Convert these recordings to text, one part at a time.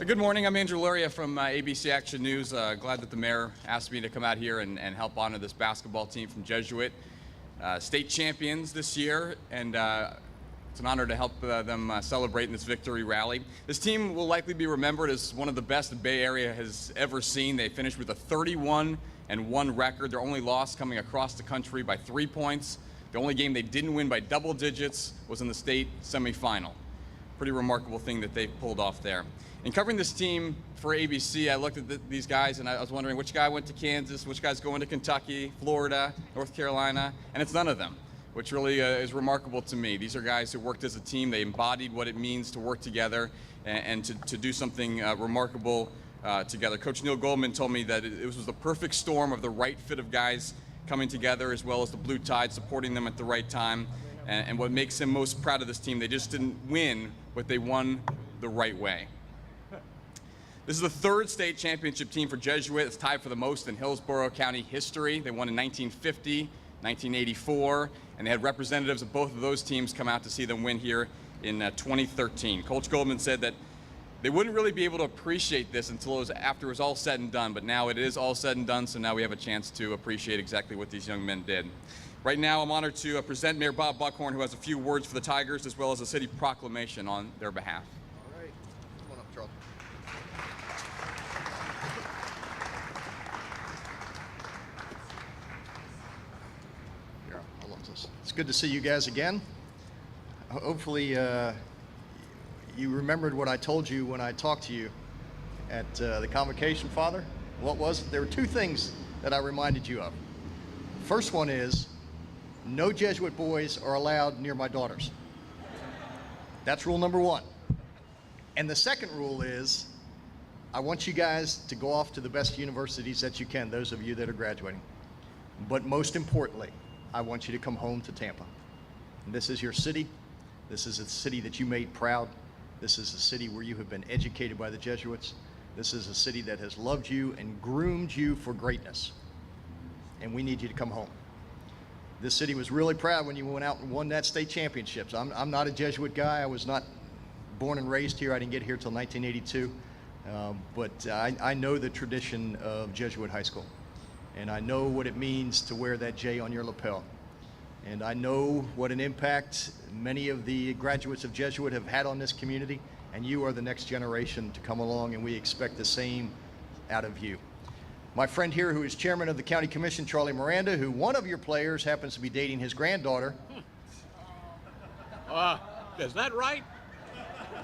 Good morning. I'm Andrew Luria from ABC Action News. Glad that the mayor asked me to come out here and help honor this basketball team from Jesuit. State champions this year, and it's an honor to help them celebrate in this victory rally. This team will likely be remembered as one of the best the Bay Area has ever seen. They finished with a 31-1 record. Their only loss coming across the country by 3 points. The only game they didn't win by double digits was in the state semifinal. Pretty remarkable thing that they pulled off there. In covering this team for ABC, I looked at these guys and I was wondering which guy went to Kansas, which guy's going to Kentucky, Florida, North Carolina, and it's none of them, which really is remarkable to me. These are guys who worked as a team. They embodied what it means to work together and to do something remarkable together. Coach Neil Goldman told me that it was the perfect storm of the right fit of guys coming together, as well as the Blue Tide supporting them at the right time. And what makes him most proud of this team, they just didn't win, but they won the right way. This is the third state championship team for Jesuit. It's tied for the most in Hillsborough County history. They won in 1950, 1984, and they had representatives of both of those teams come out to see them win here in 2013. Coach Goldman said that they wouldn't really be able to appreciate this until after it was all said and done, but now it is all said and done, so now we have a chance to appreciate exactly what these young men did. Right now, I'm honored to present Mayor Bob Buckhorn, who has a few words for the Tigers, as well as a city proclamation on their behalf. All right. Come on up, Charles. Here, I love this. It's good to see you guys again. Hopefully, you remembered what I told you when I talked to you at the convocation, Father. What was it? There were two things that I reminded you of. First one is, no Jesuit boys are allowed near my daughters. That's rule number one. And the second rule is, I want you guys to go off to the best universities that you can, those of you that are graduating. But most importantly, I want you to come home to Tampa. And this is your city. This is a city that you made proud. This is a city where you have been educated by the Jesuits. This is a city that has loved you and groomed you for greatness. And we need you to come home. This city was really proud when you went out and won that state championships. I'm not a Jesuit guy. I was not born and raised here. I didn't get here till 1982. But I know the tradition of Jesuit High School. And I know what it means to wear that J on your lapel. And I know what an impact many of the graduates of Jesuit have had on this community. And you are the next generation to come along, and we expect the same out of you. My friend here, who is chairman of the county commission, Charlie Miranda, who one of your players happens to be dating his granddaughter. Is that right?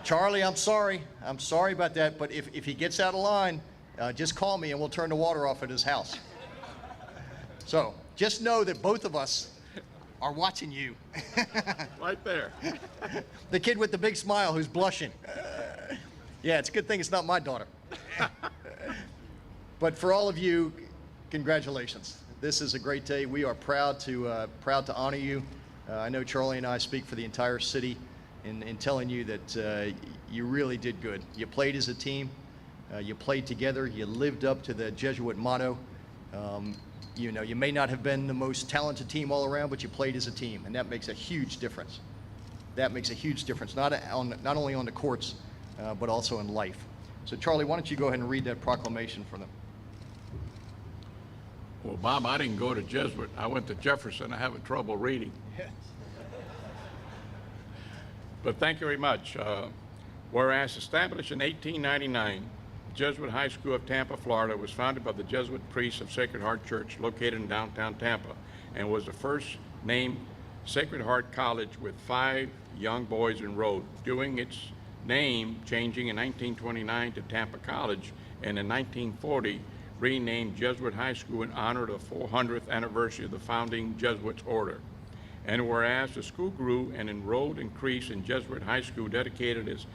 Charlie, I'm sorry. I'm sorry about that, but if he gets out of line, just call me and we'll turn the water off at his house. So just know that both of us are watching you. Right there. The kid with the big smile who's blushing. Yeah, it's a good thing it's not my daughter. But for all of you, congratulations. This is a great day. We are proud to honor you. I know Charlie and I speak for the entire city in telling you that you really did good. You played as a team. You played together. You lived up to the Jesuit motto. You know, you may not have been the most talented team all around, but you played as a team, and that makes a huge difference. That makes a huge difference, not only on the courts, but also in life. So Charlie, why don't you go ahead and read that proclamation for them? Well, Bob, I didn't go to Jesuit. I went to Jefferson. I have trouble reading. But thank you very much. Whereas established in 1899, Jesuit High School of Tampa, Florida was founded by the Jesuit priests of Sacred Heart Church located in downtown Tampa, and was the first named Sacred Heart College with 5 young boys enrolled, during its name changing in 1929 to Tampa College, and in 1940 renamed Jesuit High School in honor of the 400th anniversary of the founding Jesuits order. And whereas the school grew and enrolled increased in Jesuit High School, dedicated its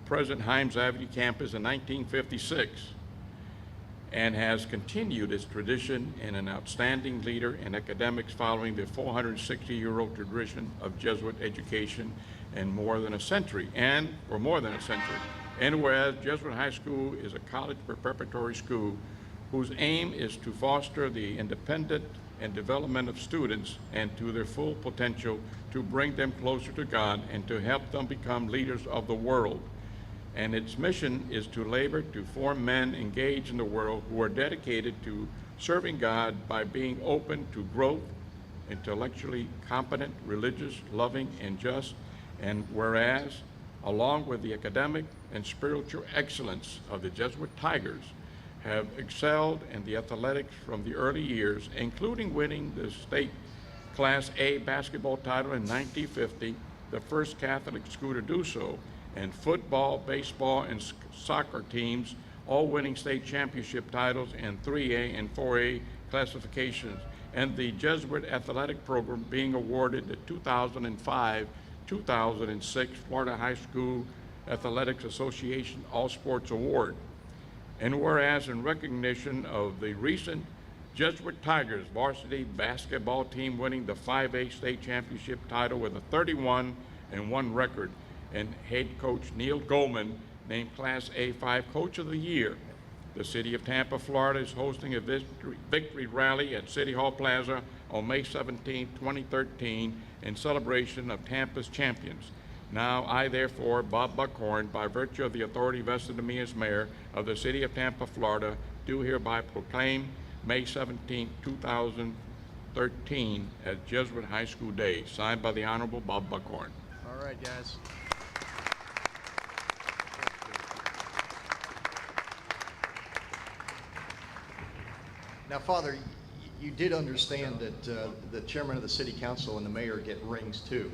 present Hermes Avenue campus in 1956, and has continued its tradition in an outstanding leader in academics following the 460-year-old tradition of Jesuit education for more than a century. And whereas Jesuit High School is a college preparatory school whose aim is to foster the independent and development of students and to their full potential, to bring them closer to God and to help them become leaders of the world. and its mission is to labor to form men engaged in the world who are dedicated to serving God by being open to growth, intellectually competent, religious, loving, and just. And whereas, along with the academic and spiritual excellence of the Jesuit Tigers, have excelled in the athletics from the early years, including winning the state Class A basketball title in 1950, the first Catholic school to do so, and football, baseball, and soccer teams all winning state championship titles in 3A and 4A classifications, and the Jesuit athletic program being awarded the 2005-2006 Florida High School Athletics Association All-Sports Award. And whereas in recognition of the recent Jesuit Tigers varsity basketball team winning the 5A state championship title with a 31-1 record, and head coach Neil Goldman named Class A5 Coach of the Year, the city of Tampa, Florida is hosting a victory rally at City Hall Plaza on May 17, 2013 in celebration of Tampa's champions. Now, I therefore, Bob Buckhorn, by virtue of the authority vested in me as mayor of the city of Tampa, Florida, do hereby proclaim May 17, 2013 as Jesuit High School Day, signed by the Honorable Bob Buckhorn. All right, guys. Now, Father, you did understand that the chairman of the city council and the mayor get rings too.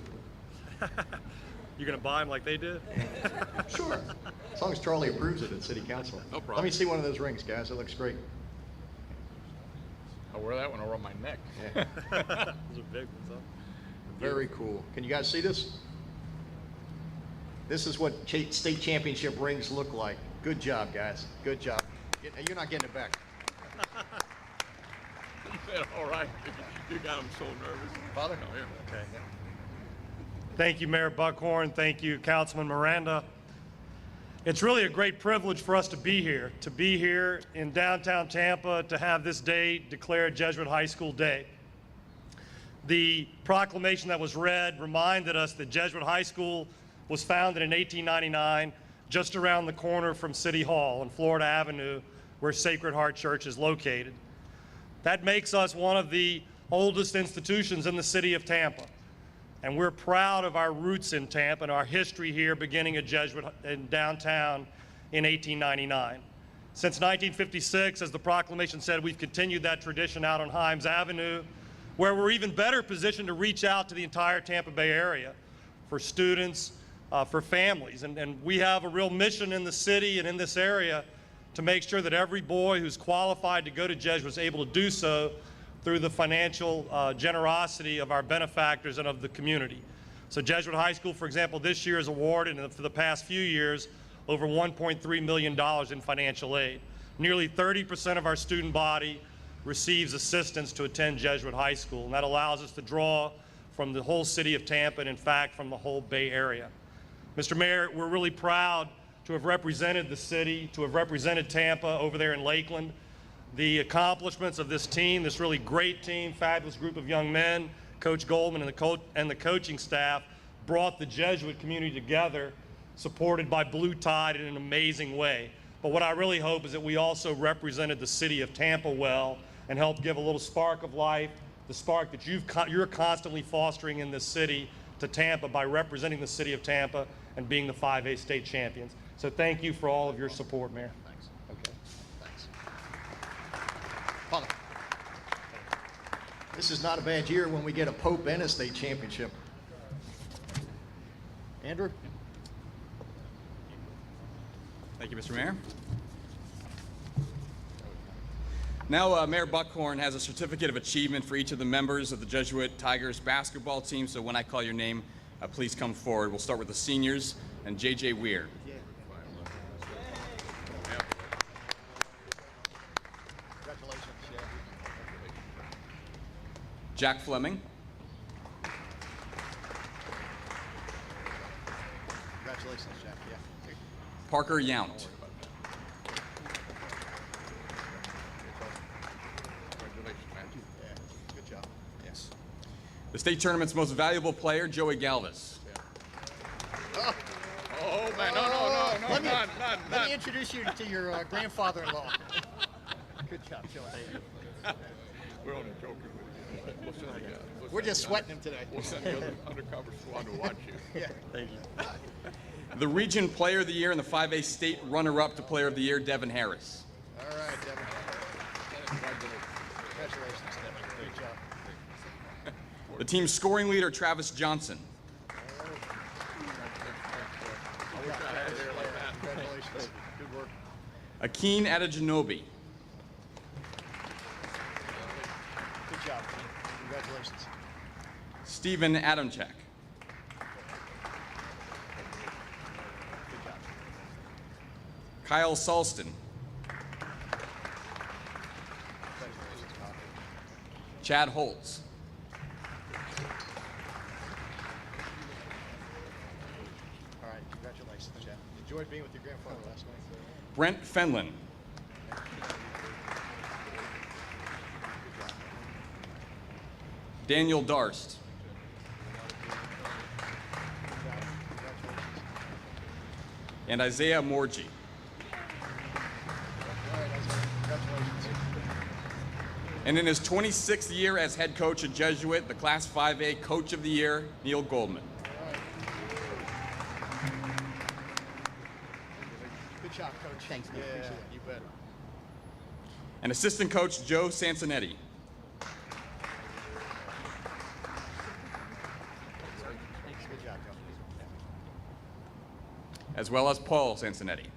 You're gonna buy them like they did? Sure, as long as Charlie approves it at city council. No problem. Let me see one of those rings, guys. It looks great. I'll wear that one around my neck. Yeah. Those are big ones, huh? Very cool. Can you guys see this? This is what state championship rings look like. Good job, guys. Good job. You're not getting it back. You said, all right. You got him so nervous. Father? Oh, here. Okay. Thank you, Mayor Buckhorn. Thank you, Councilman Miranda. It's really a great privilege for us to be here in downtown Tampa, to have this day declared Jesuit High School Day. The proclamation that was read reminded us that Jesuit High School was founded in 1899, just around the corner from City Hall on Florida Avenue, where Sacred Heart Church is located. That makes us one of the oldest institutions in the city of Tampa. And we're proud of our roots in Tampa and our history here, beginning at Jesuit in downtown in 1899. Since 1956, as the proclamation said, we've continued that tradition out on Hermes Avenue, where we're even better positioned to reach out to the entire Tampa Bay area for students, for families. And we have a real mission in the city and in this area to make sure that every boy who's qualified to go to Jesuit is able to do so through the financial generosity of our benefactors and of the community. So Jesuit High School, for example, this year is awarded, and for the past few years, over $1.3 million in financial aid. Nearly 30% of our student body receives assistance to attend Jesuit High School, and that allows us to draw from the whole city of Tampa and, in fact, from the whole Bay Area. Mr. Mayor, we're really proud to have represented the city, to have represented Tampa over there in Lakeland. The accomplishments of this team, this really great team, fabulous group of young men, Coach Goldman and the coaching staff, brought the Jesuit community together, supported by Blue Tide in an amazing way. But what I really hope is that we also represented the city of Tampa well and helped give a little spark of life, the spark that you're constantly fostering in this city, to Tampa by representing the city of Tampa and being the 5A state champions. So thank you for all of your support, Mayor. Thanks. Okay. Thanks. Father, this is not a bad year when we get a Pope and a state championship. Andrew? Thank you, Mr. Mayor. Now, Mayor Buckhorn has a certificate of achievement for each of the members of the Jesuit Tigers basketball team, so when I call your name, please come forward. We'll start with the seniors and J.J. Weir. Congratulations, Chef. Jack Fleming, Congratulations, Jeff. Yeah. Parker Yount, Yeah. Good job. Yes. the state tournament's most valuable player, Joey Galvis. Oh, man, no. Let me none. introduce you to your grandfather-in-law. Good job, Joe. We're only joking with you. We'll send the, We're just sweating him today. We'll send the other undercover squad to watch you. Yeah. Thank you. The Region Player of the Year and the 5A State Runner-Up to Player of the Year, Devin Harris. All right, Devin. Congratulations, Devin. Great job. The team's scoring leader, Travis Johnson. Congratulations. Good work. Akeen Adejonobi. Good job. Congratulations. Stephen Adamchak. Good job. Kyle Salston. Congratulations, Kyle. Chad Holtz. All right, congratulations, Chad. Enjoyed being with your grandfather last night. Brent Fenlon. Daniel Darst. And Isaiah Morgie. All right, congratulations. And in his 26th year as head coach at Jesuit, the Class 5A Coach of the Year, Neil Goldman. Good job, Coach. Thanks, man. Yeah, Appreciate it. you bet. And assistant coach, Joe Sansonetti. Good job, Joe. As well as Paul Sansonetti.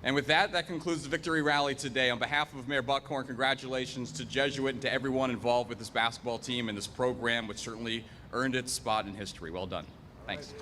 And with that, that concludes the victory rally today. On behalf of Mayor Buckhorn, congratulations to Jesuit and to everyone involved with this basketball team and this program, which certainly earned its spot in history. Well done. Thanks.